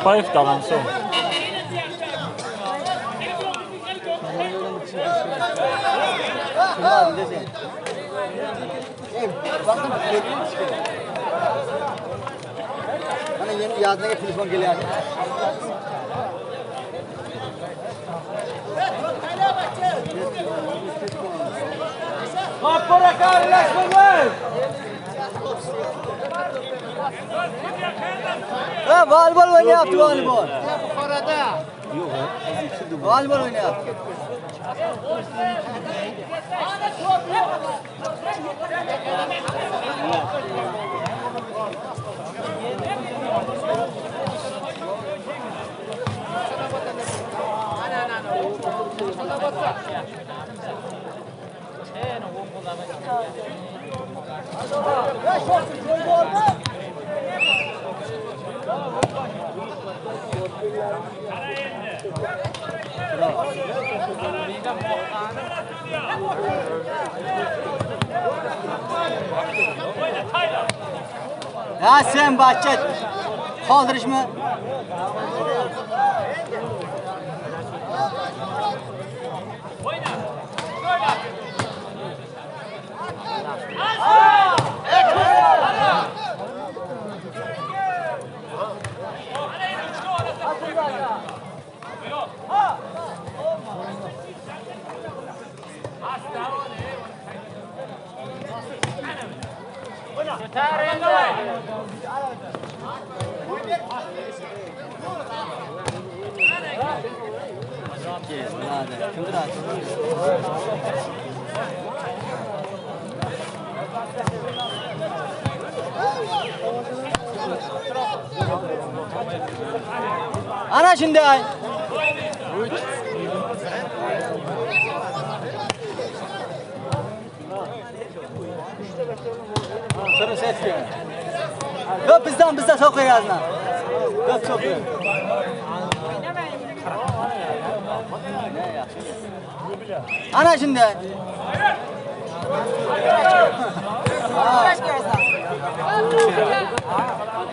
Akbayev dağınsı. Bana yeni yazmaya telefon geliyor. Kapora kardeşler. Ha, voleybol oynayapti, voleybol. Buxoroda. Voleybol oynayapti. Ya sen bahçe kaldırış mı? Kimdir abi? Ana şimdi ay. Sonra ses geliyor. Yok bizden sokuyor yazına. Yok sokuyor. Ana şimdi.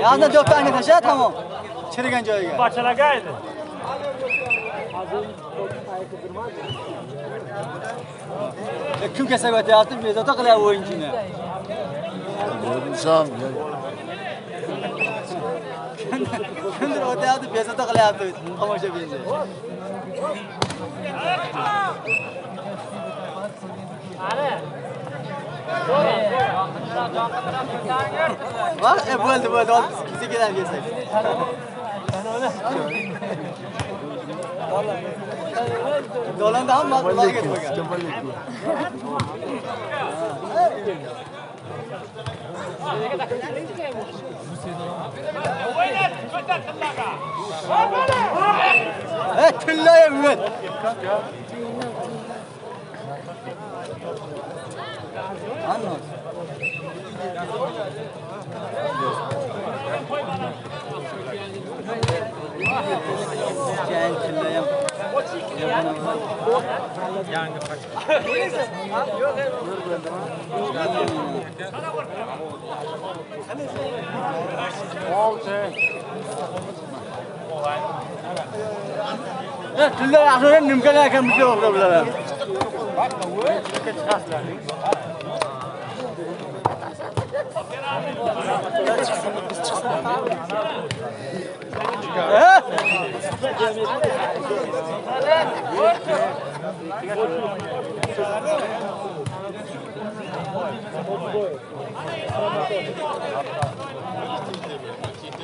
Yazda 4 tane taşı tamam. Çirigen joyiga. Başalagaydı. Kim kesebet yaptı bezata qilyapti o'yinchini. İnsan. Kimdir o'tyapti bezata qilyapti tomoshabinni. Bak, bo'ldi. Bizi kelar kelsak. Dolanda ham maqbulaga ketmagan. Tillayım ben. Anladım. Sen tillayım. Yangi paç. Tillayım aslında nimkana akan bir şey olabilir.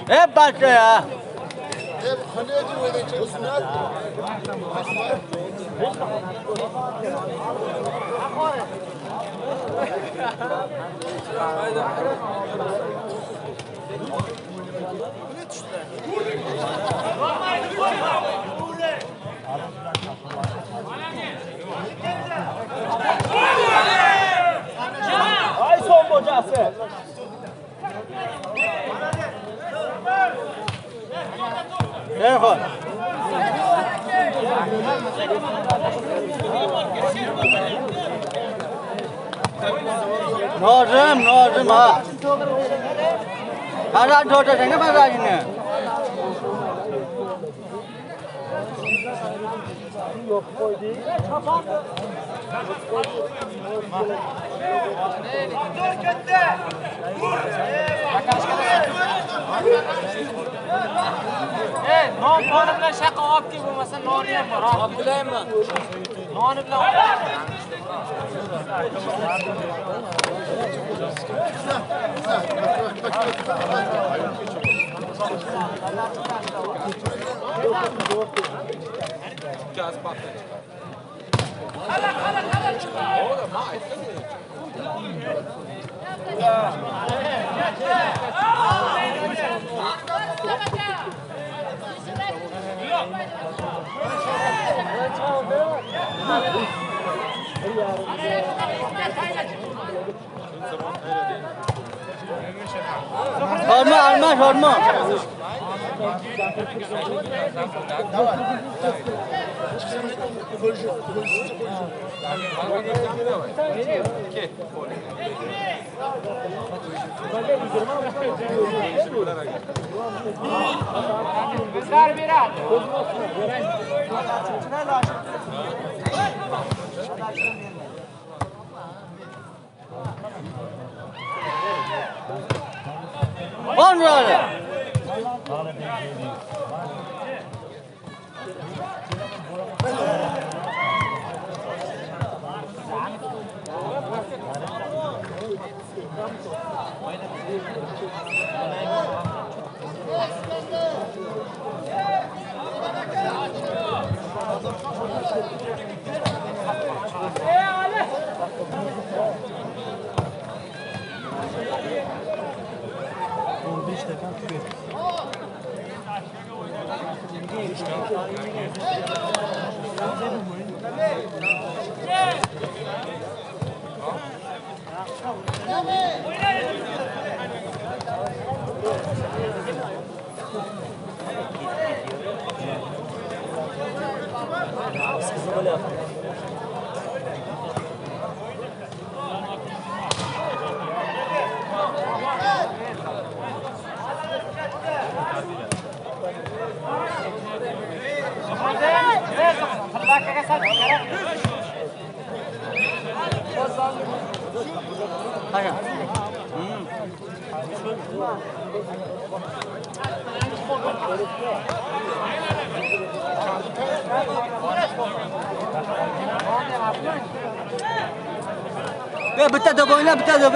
Hep başka ya. Hep hani ödüyor çıkıyorsun ya. Ay son bocası. Erhan. Nazım ha. Hala çoğuşa seni mi razine? Non qoni bilan shaqa olib kelib bo'lmasa noni ham bor. Olib kelaymi? Noni bilan Hormon. bizlar beradi. Onurali. Bitta deb o'yna, bitta deb.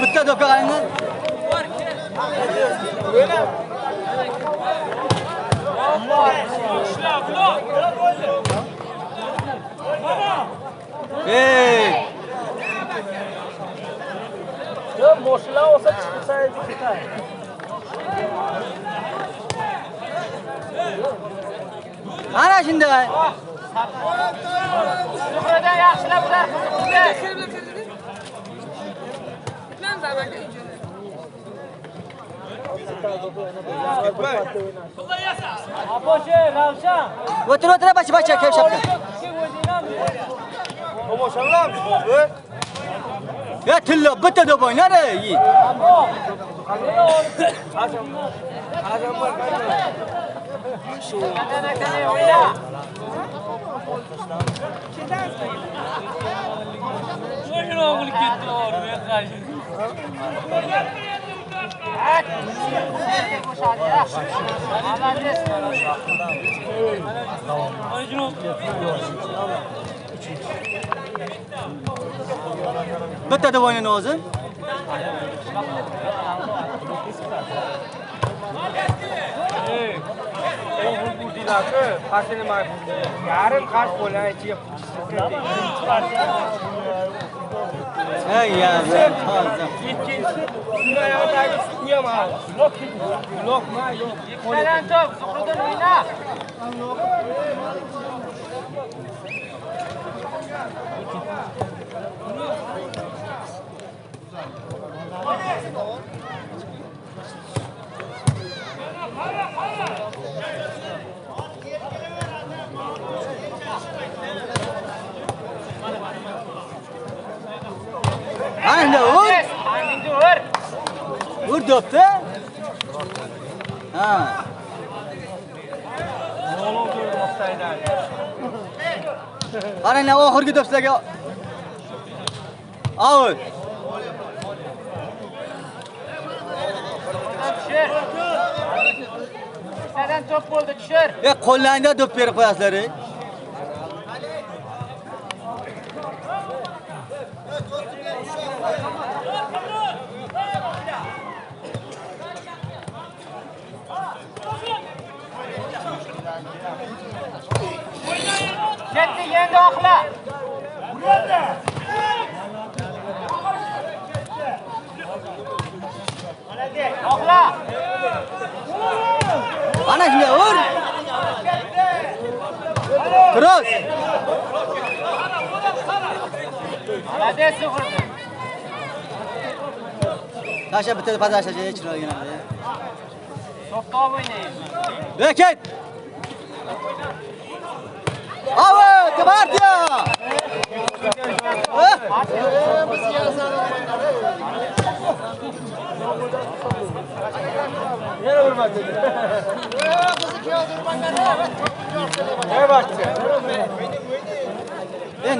Bitta deb qarangni. Hey! Moshlar olsa chiqsa ketadi. Ana shunday. Suhradan yaxshilab ular qiziqdi. Apoche, Ravshan. O'tir, bacha, kelib shapka. Tomoshablar. Ya tillo, bitta deb o'ynar ey. Bitta deb o'ynayni o'zi. Yarim qarsh bo'lgan ichiga Ey ya, hozir. ikkinchisi dunyoyodagi uyam lokma yo'q. Ikkidan top, Suhradan o'yna. oxirgi do'pda. Ha. Qaranglar, oxirgi do'p sizlarga. Out. Tushir. Sadan top bo'ldi, tushir. Qo'llaringda do'p berib qo'yasizlar. Ketdi, endi oqla. Oqla. Ana shunday ur. Cross. Hadi sıfırdı. Taşa bitti pazarşacıya çırar yine. Topta oynayın. Beket. Evet, Bartya. Yine vurmak dedi. Ne baktı? Ben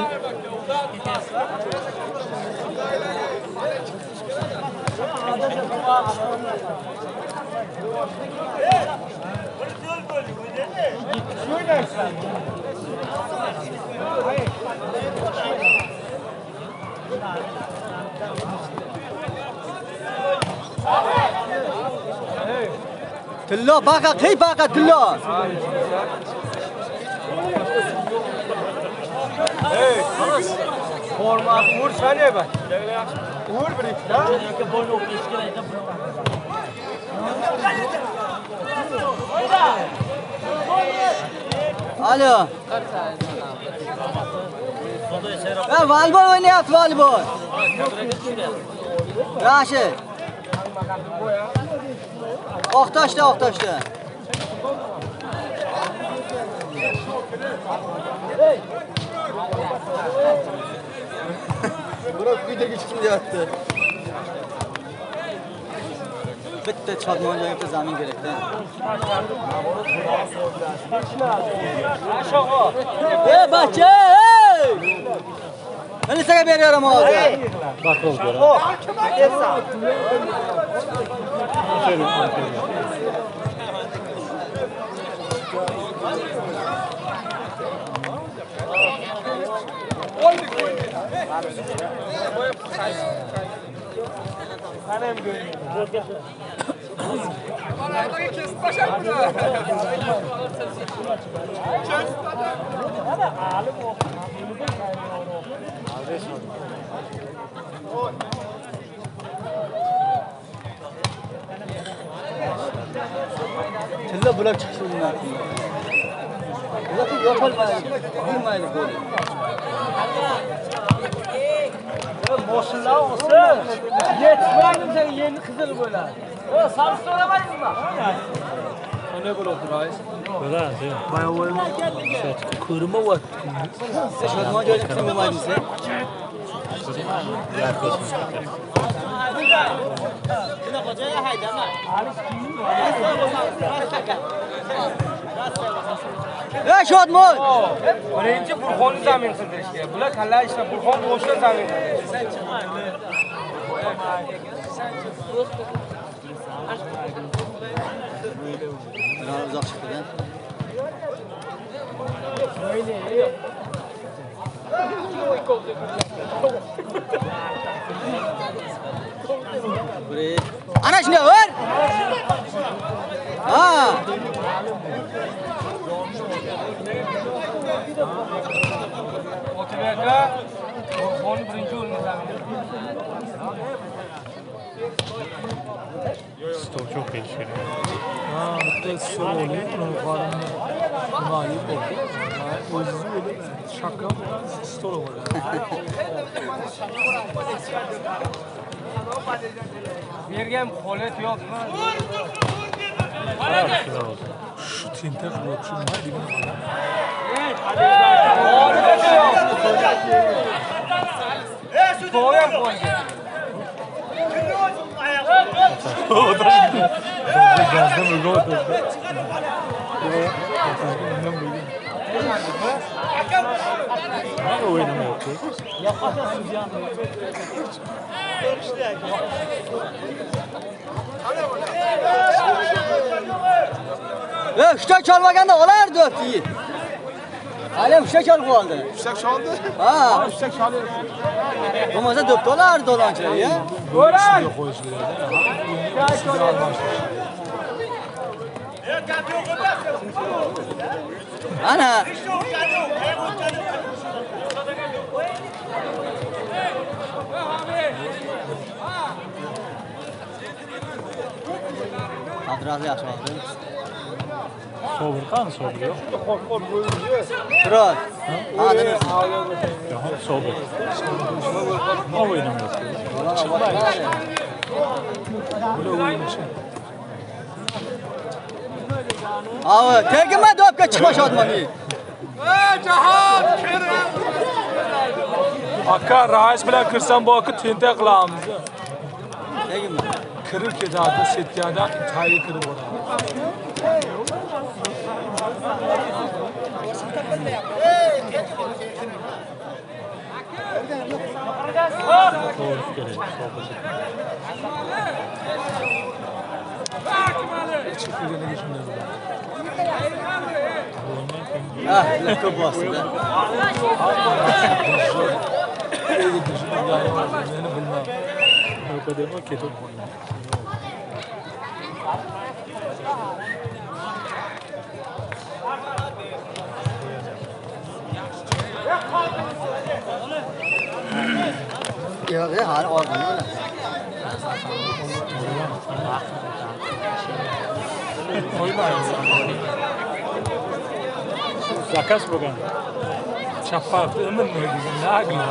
Tillo baqa qey baqa tillo. Hey, forma vur saniye bak. Vur bir iki daha. Alo. Volleybol o'ynayapti, volleybol. Rashid. Oqtoshda, Oqtoshda. Biroq videoga chiqsin deyapti. Bitta chopmon joyga zamin kerak-da. Bacha, ey! Nima beraman hozir? Tilla bular chiqishi bundan. Bular yopolmaydi. Bilmaydi bu. Boşuna olsun. Yetmeydim sen yeni kızıl böyle. O sarı soramadın mı? O ne böyle oldu reis? Böyle değil. Bayağı oyun. Kırma var. Chopmon joyga chiqmaydingiz sen. Ey Shodmon! Birinchi Burxonni zamin qildirishga. Bular kalla ishlar Burxon boshqa zamin qildirishga. Biroq uzoq chiqdi-da. Ana shunday ur! Ha! Otibeka Burxonni birinchi o'ringa zamin. Stol çok değişik. Ha, bir soru oluyor. Varımda mali oldu. O yüzden öyle şaka stol var. Bergan holat yo'qmi? Şu tinte blokçu var değil mi? To'g'ri ham qo'ygan. Gazdan uygu oturdu. Ne oynama yok. Üçte çalmaganda olar dört iyi. Alem üçte çalıp oldu. Yüksek çaldı. Ha. Yüksek çalıyor. Olmasa dört dolar dolançı ya. Ulan! Ana. Adrazı yaxshi oldu. Sobir qani sobir yo'q. Turoz. Ha, dedim. Yo'q, sobir. Ne o'ynamayapti? Bular o'ynashi. Ava, tegma dopga chiqmashodman. Aka rais bilan kirsam bu aka tentak qilamiz. Tegma. Kirib ketadi, setkadan tayi kirib boradi. To'g'ri kerak, sobir. Chekilganiga shunday bo'ladi. Ah, ko'p bosdi. Meni bilmam. O'qidimi, ketib qoldim. Yo'q, hali oldim. Zakaz bo'lgan. Shaffaf umr degan nagla.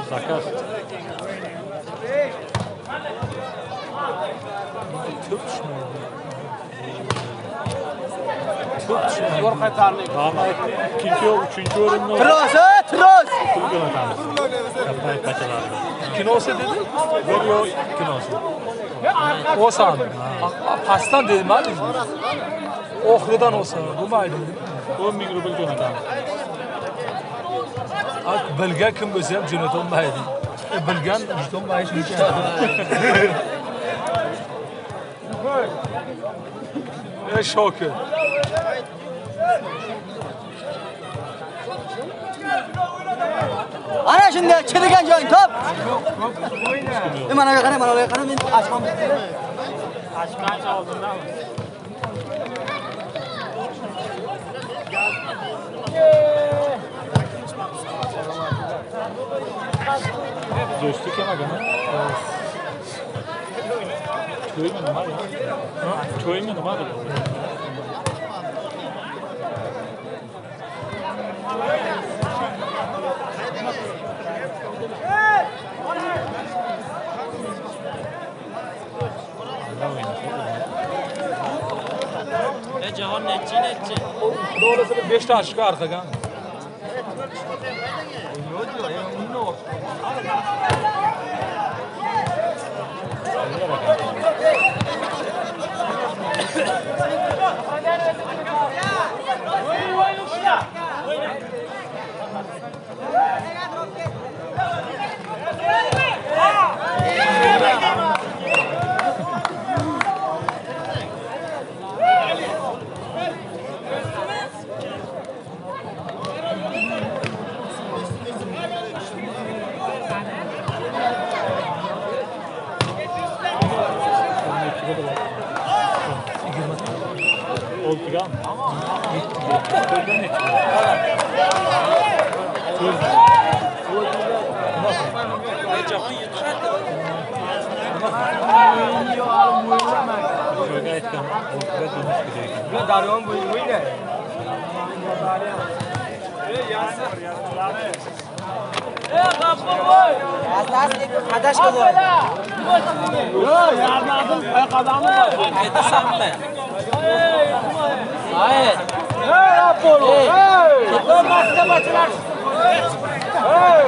Zakaz. Çok tushmaydi. Çok tushmaydi. Yo'l qaytarmaydi. Mana ikkinchi yo'l, uchinchi o'rinni Turoz, Turoz. turgan atamiz. Kappay kachalar. Kinosi dedi? Bir yo'l kinosi. Osan. Pastdan dedim abi. Oxridan olsa bo'lmaydi. 10 ming rubl jo'natamiz. Bilgan kim bo'lsa ham jo'natolmaydi. Bilgan jo'natolmaydi shuncha. Şokör. Ana shunda chirigan joying top. Mana bu qara, mana bu qara, men ochmam. Açmaya oldundan mı? Coştuk ama gene. Köyümün var ya. Köyümün var ya. Cahan netçi. Doğrusu 5 taş çıkar arkadan. Oldu kan. Köyden ne Köyde etken. Ortada dönüş gidiyor. Bu daryon bu ne? Qadash qilib. Yo'q, yarmadim payqadammi? Aytasanmi? Hayır. Hey Apollo. Hey. Lan mahkemachilar. Hey.